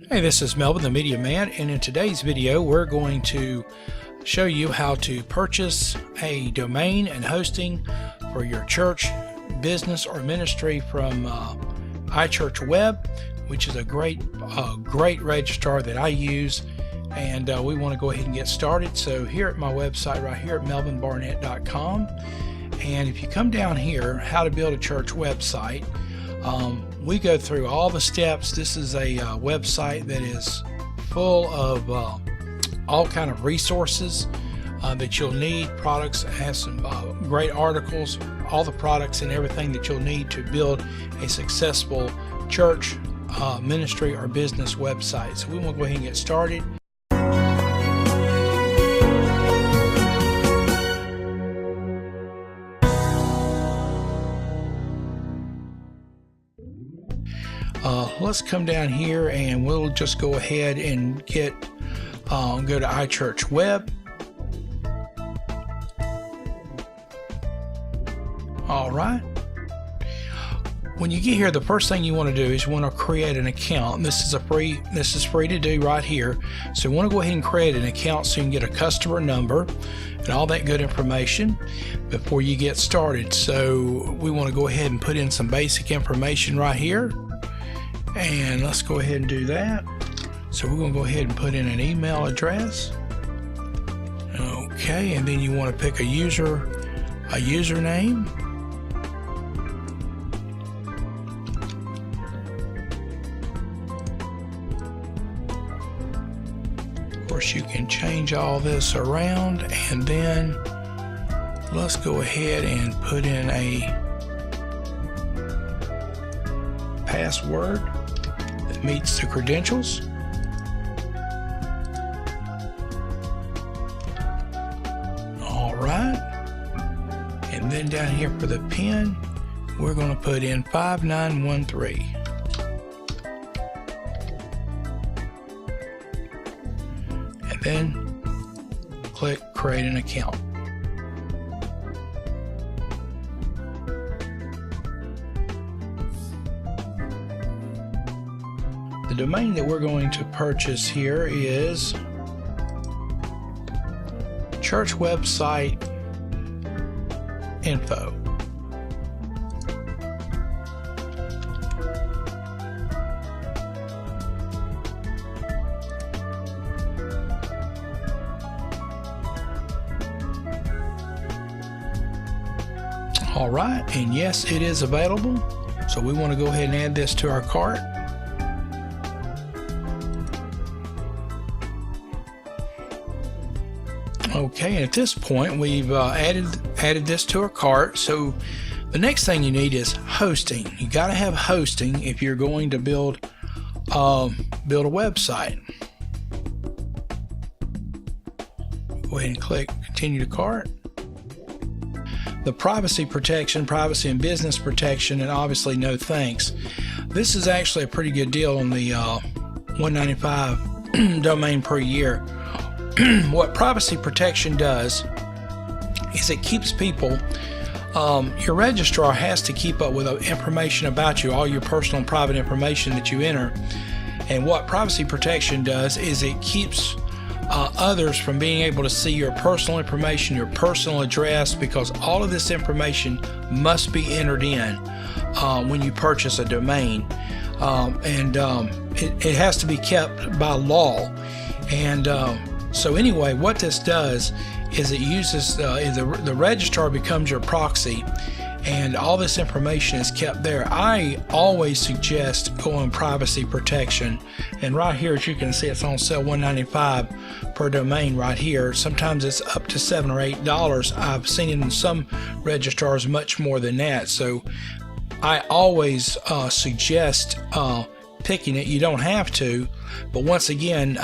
Hey, this is Melvin, the Media Man, and in today's video we're going to show you how to purchase a domain and hosting for your church, business, or ministry from iChurchWeb, which is a great registrar that I use, and we want to go ahead and get started. So here at my website right here at melvinbarnett.com, and if you come down here, how to build a church website, we go through all the steps. This is a website that is full of all kind of resources that you'll need. Products, has some great articles, all the products and everything that you'll need to build a successful church, ministry, or business website. So we want to go ahead and get started. Let's come down here and we'll just go ahead and go to iChurchWeb. All right. When you get here, the first thing you want to do is you want to create an account. This is free to do right here. So you want to go ahead and create an account so you can get a customer number and all that good information before you get started. So we want to go ahead and put in some basic information right here. And let's go ahead and do that. So we're going to go ahead and put in an email address. Okay, and then you want to pick a username. Of course, you can change all this around, and then let's go ahead and put in a password that meets the credentials. All right, and then down here for the PIN, we're going to put in 5913. And then click create an account. The domain that we're going to purchase here is church website info. All right, and yes, it is available. So we want to go ahead and add this to our cart. Okay, and at this point we've added this to our cart. So the next thing you need is hosting. You got to have hosting if you're going to build a website. Go ahead and click continue to cart. The privacy protection, privacy and business protection, and obviously no thanks. This is actually a pretty good deal on the $195 domain per year. What privacy protection does is it keeps people, your registrar has to keep up with information about you, all your personal and private information that you enter. And what privacy protection does is it keeps others from being able to see your personal information, your personal address, because all of this information must be entered in when you purchase a domain. It has to be kept by law. And so anyway, what this does is it uses the registrar becomes your proxy, and all this information is kept there. I always suggest going privacy protection, and right here, as you can see, it's on sale $195 per domain right here. Sometimes it's up to $7 or $8. I've seen it in some registrars much more than that. So I always suggest picking it. You don't have to, but once again,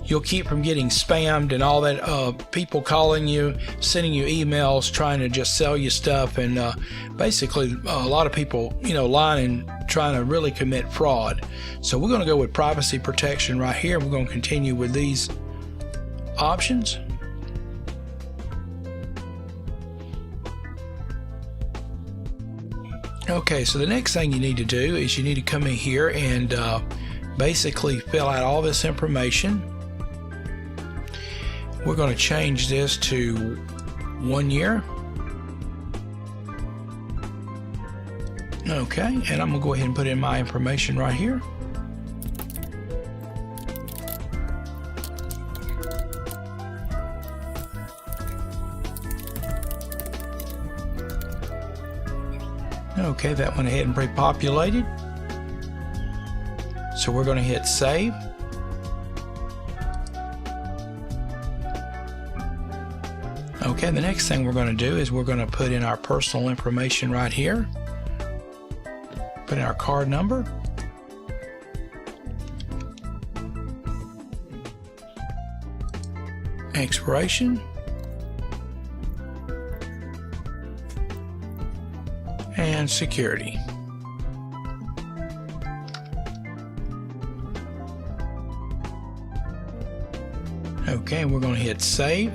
you'll keep from getting spammed and all that, people calling you, sending you emails trying to just sell you stuff, and basically a lot of people lying and trying to really commit fraud. So we're going to go with privacy protection right here. We're going to continue with these options. Okay, so the next thing you need to do is you need to come in here and basically fill out all this information. We're going to change this to 1 year. Okay, and I'm going to go ahead and put in my information right here. Okay, that went ahead and pre-populated. So we're going to hit save. Okay, the next thing we're going to do is we're going to put in our personal information right here. Put in our card number. Expiration. And security. Okay, we're going to hit save.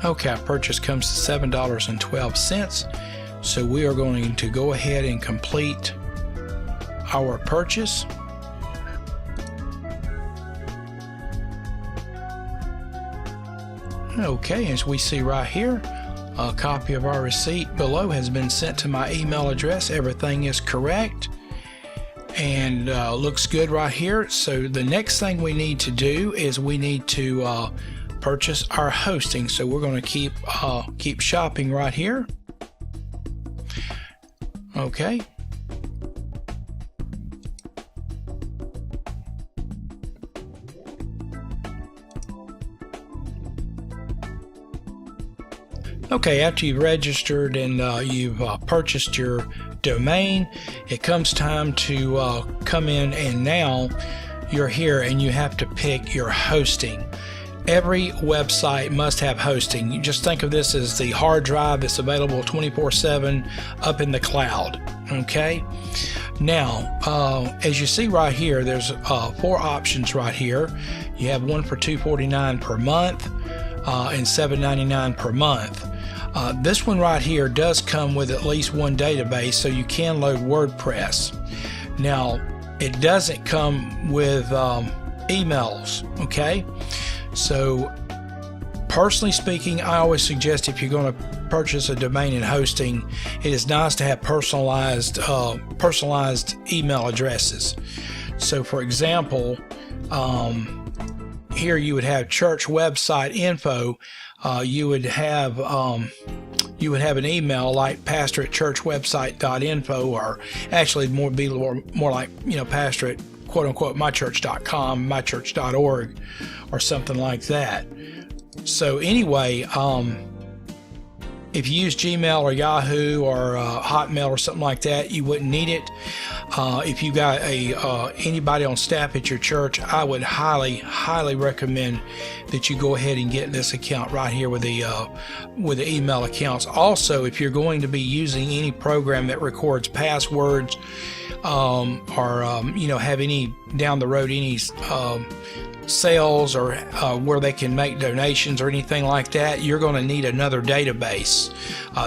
Okay, our purchase comes to $7.12. So we are going to go ahead and complete our purchase. Okay, as we see right here, a copy of our receipt below has been sent to my email address. Everything is correct and looks good right here. So the next thing we need to do is we need to purchase our hosting. So we're going to keep shopping right here. Okay. Okay, after you've registered and you've purchased your domain, it comes time to come in, and now you're here and you have to pick your hosting. Every website must have hosting. You just think of this as the hard drive that's available 24/7 up in the cloud. Okay. Now, as you see right here, there's 4 options right here. You have one for $249 per month and $7.99 per month. This one right here does come with at least one database, so you can load WordPress. Now, it doesn't come with emails, okay? So, personally speaking, I always suggest if you're going to purchase a domain and hosting, it is nice to have personalized email addresses. So, for example, here you would have church website info. You would have an email like pastor@churchwebsite.info, or actually more like, pastor at quote unquote mychurch.com, mychurch.org, or something like that. So anyway, if you use Gmail or Yahoo or Hotmail or something like that, you wouldn't need it. If you got anybody on staff at your church, I would highly recommend that you go ahead and get this account right here with the email accounts. Also, if you're going to be using any program that records passwords, or have any down the road any sales or where they can make donations or anything like that, you're going to need another database.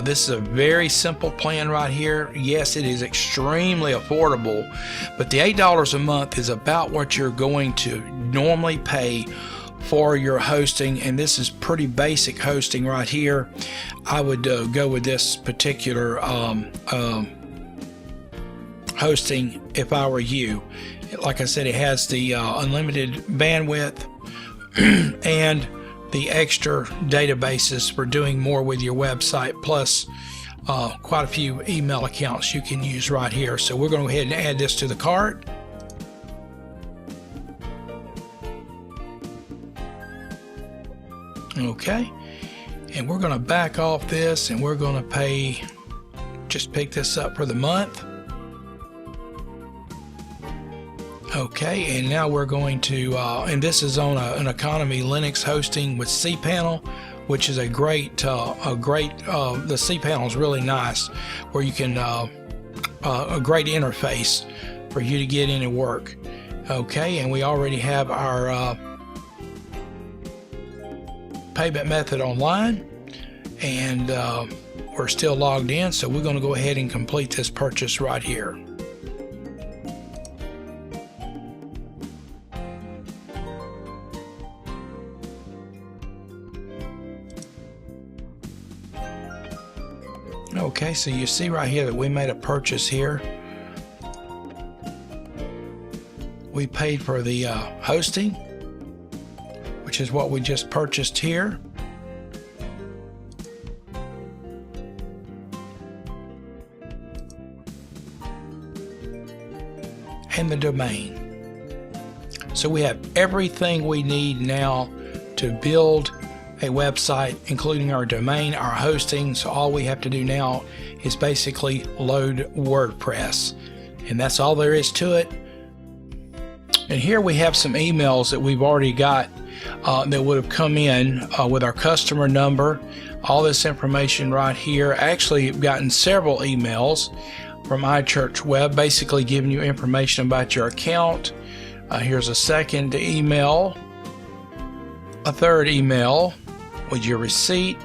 This is a very simple plan right here. Yes, it is extremely affordable, but the $8 a month is about what you're going to normally pay for your hosting, and this is pretty basic hosting right here. I would go with this particular hosting if I were you. Like I said, it has the unlimited bandwidth and the extra databases for doing more with your website, plus quite a few email accounts you can use right here. So we're going to go ahead and add this to the cart. Okay, and we're going to back off this, and we're going to just pick this up for the month. Okay, and now we're going to, and this is on an economy Linux hosting with cPanel, which is the cPanel is really nice, where you can, a great interface for you to get in and work. Okay, and we already have our payment method online, and we're still logged in, so we're going to go ahead and complete this purchase right here. Okay, so you see right here that we made a purchase here. We paid for the hosting, which is what we just purchased here. And the domain. So we have everything we need now to build a website, including our domain, our hosting. So all we have to do now is basically load WordPress, and that's all there is to it. And here we have some emails that we've already got that would have come in with our customer number, all this information right here. Actually, I've gotten several emails from iChurchWeb basically giving you information about your account. Here's a second email, a third email with your receipt,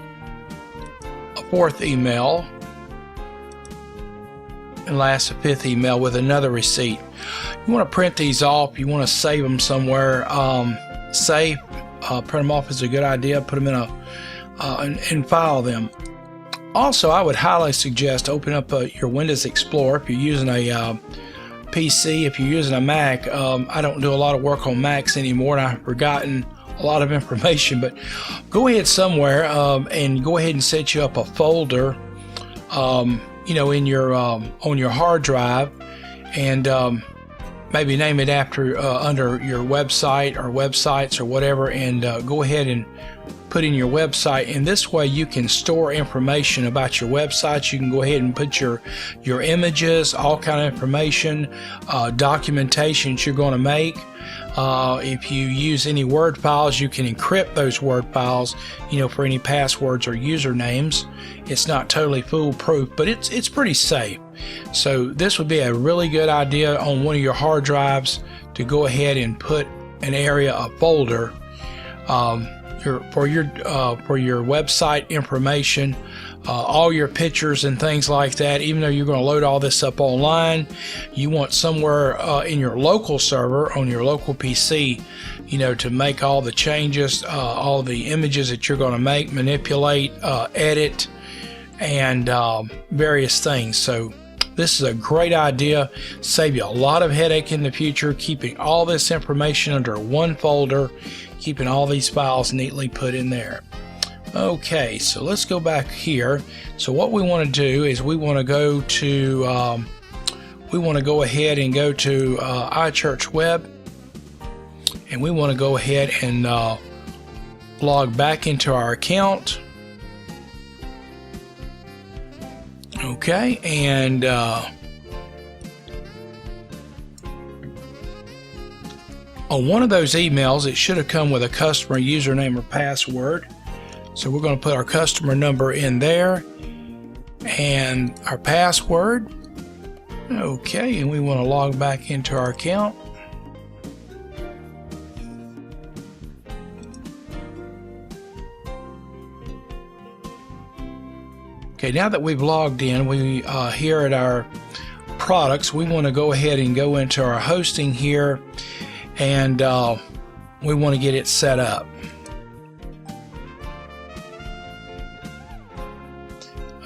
a fourth email, and last, a fifth email with another receipt. You want to print these off. You want to save them somewhere. Print them off is a good idea. Put them in and file them. Also, I would highly suggest open up your Windows Explorer if you're using a PC. If you're using a Mac, I don't do a lot of work on Macs anymore, and I've forgotten a lot of information, but go ahead somewhere and go ahead and set you up a folder in your on your hard drive, and maybe name it after under your website or websites or whatever, and go ahead and put in your website. And this way you can store information about your website. You can go ahead and put your images, all kind of information, documentations you're going to make. If you use any Word files, you can encrypt those Word files, for any passwords or usernames. It's not totally foolproof, but it's pretty safe. So this would be a really good idea on one of your hard drives to go ahead and put an area, a folder, for your website information, all your pictures and things like that. Even though you're going to load all this up online, you want somewhere in your local server on your local PC, to make all the changes, all the images that you're going to make, manipulate, edit, and various things. So this is a great idea. Save you a lot of headache in the future, keeping all this information under one folder, keeping all these files neatly put in there. Okay, so let's go back here. So what we want to do is we want to go to ahead and go to iChurchWeb, and we want to go ahead and log back into our account. Okay, and on one of those emails, it should have come with a customer username or password. So we're going to put our customer number in there and our password. Okay, and we want to log back into our account. Okay, now that we've logged in, we here at our products, we want to go ahead and go into our hosting here, and we want to get it set up.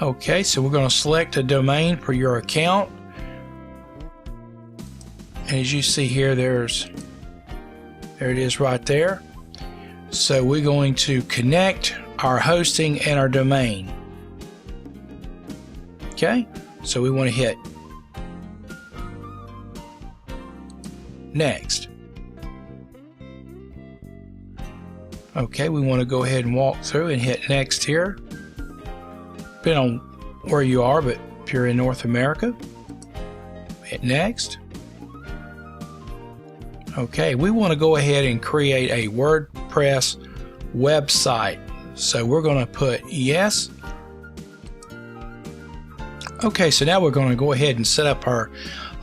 Okay, so we're going to select a domain for your account, and as you see here, there it is right there. So we're going to connect our hosting and our domain. Okay, so we want to hit next. Okay, we want to go ahead and walk through and hit next here. Depending on where you are, but if you're in North America, hit next. Okay, we want to go ahead and create a WordPress website. So we're going to put yes. Okay, so now we're going to go ahead and set up our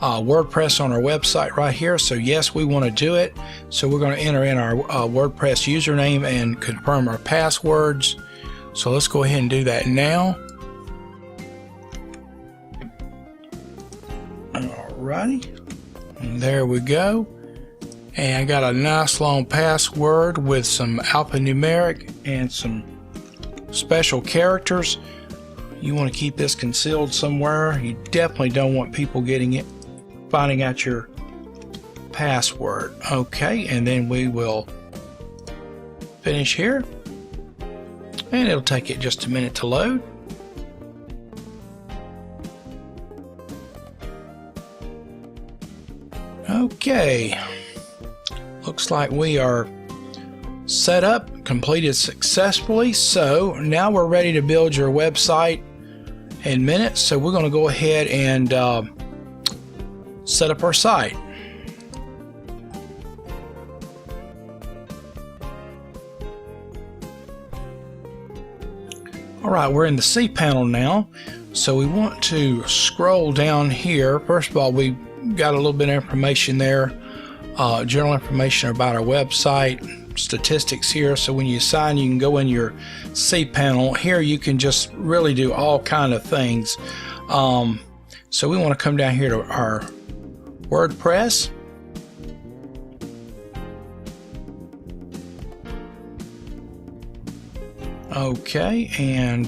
WordPress on our website right here. So yes, we want to do it. So we're going to enter in our WordPress username and confirm our passwords. So let's go ahead and do that now. Alrighty, and there we go. And I got a nice long password with some alphanumeric and some special characters. you want to keep this concealed somewhere. You definitely don't want people getting it, finding out your password. Okay, and then we will finish here, and it'll take it just a minute to load. Okay, looks like we are set up, completed successfully. So now we're ready to build your website in minutes. So we're going to go ahead and set up our site. Alright, we're in the cPanel now, so we want to scroll down here. First of all, we got a little bit of information there, general information about our website, statistics here. So when you sign, you can go in your cPanel. Here you can just really do all kind of things. So we want to come down here to our WordPress. Okay, and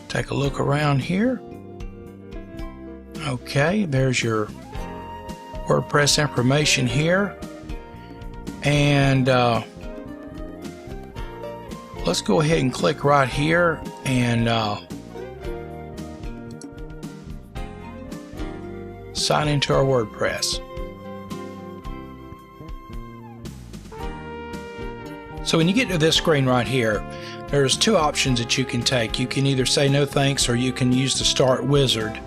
take a look around here. Okay, there's your WordPress information here, and let's go ahead and click right here and sign into our WordPress. So when you get to this screen right here, there's two options that you can take. You can either say no thanks, or you can use the start wizard.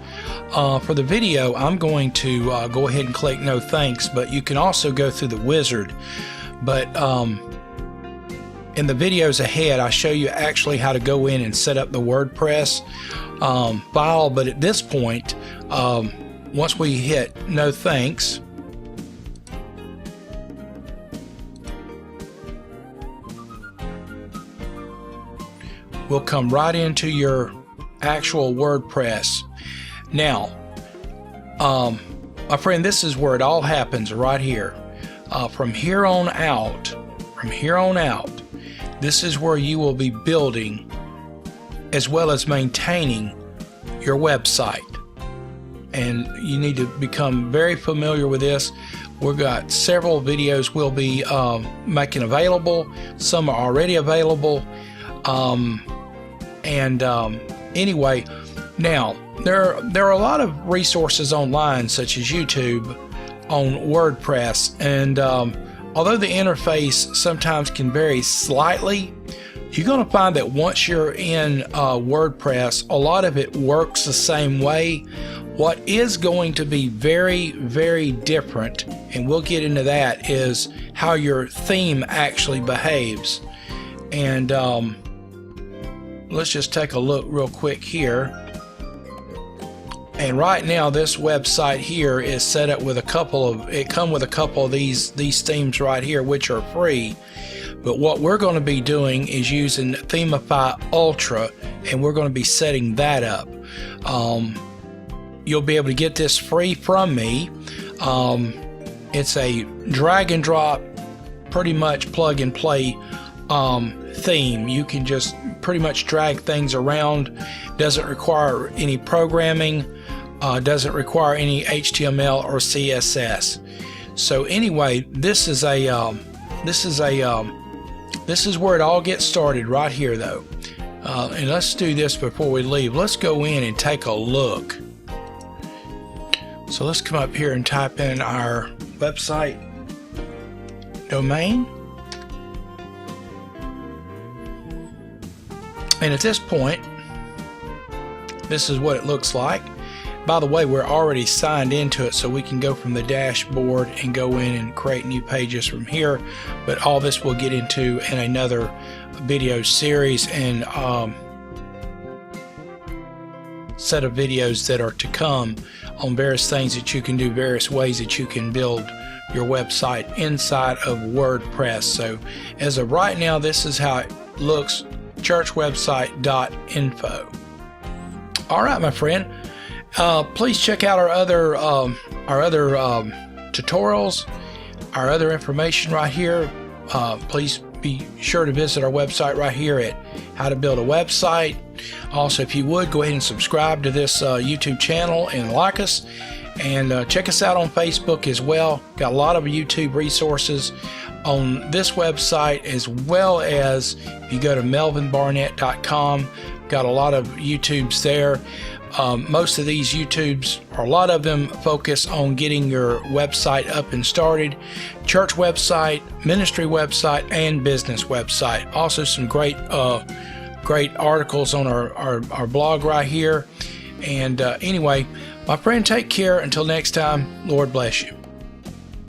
For the video, I'm going to go ahead and click no thanks, but you can also go through the wizard. But in the videos ahead, I show you actually how to go in and set up the WordPress file. But at this point, once we hit no thanks, we'll come right into your actual WordPress. Now, my friend, this is where it all happens right here. From here on out, this is where you will be building as well as maintaining your website. And you need to become very familiar with this. We've got several videos we'll be making available. Some are already available. Anyway, now there are a lot of resources online, such as YouTube, on WordPress, and although the interface sometimes can vary slightly, you're going to find that once you're in WordPress, a lot of it works the same way. What is going to be very, very different, and we'll get into that, is how your theme actually behaves. And let's just take a look real quick here. And right now, this website here is set up with a couple of these themes right here, which are free. But what we're going to be doing is using Themify Ultra, and we're going to be setting that up. You'll be able to get this free from me. It's a drag and drop, pretty much plug and play theme. You can just pretty much drag things around. Doesn't require any programming, doesn't require any HTML or CSS. So anyway, this is where it all gets started right here, though. And let's do this before we leave. Let's go in and take a look. So let's come up here and type in our website domain. And at this point, this is what it looks like. By the way, we're already signed into it, so we can go from the dashboard and go in and create new pages from here. But all this we'll get into in another video series and set of videos that are to come on various things that you can do, various ways that you can build your website inside of WordPress. So as of right now, this is how it looks. churchwebsite.info. All right, my friend, please check out our other tutorials, our other information right here. Please be sure to visit our website right here at How to Build a Website. Also, if you would, go ahead and subscribe to this YouTube channel and like us. And check us out on Facebook as well. Got a lot of YouTube resources on this website, as well as if you go to melvinbarnett.com, got a lot of YouTubes there. Most of these YouTubes, or a lot of them, focus on getting your website up and started. Church website, ministry website, and business website. Also some great articles on our blog right here. And anyway, my friend, take care. Until next time, Lord bless you.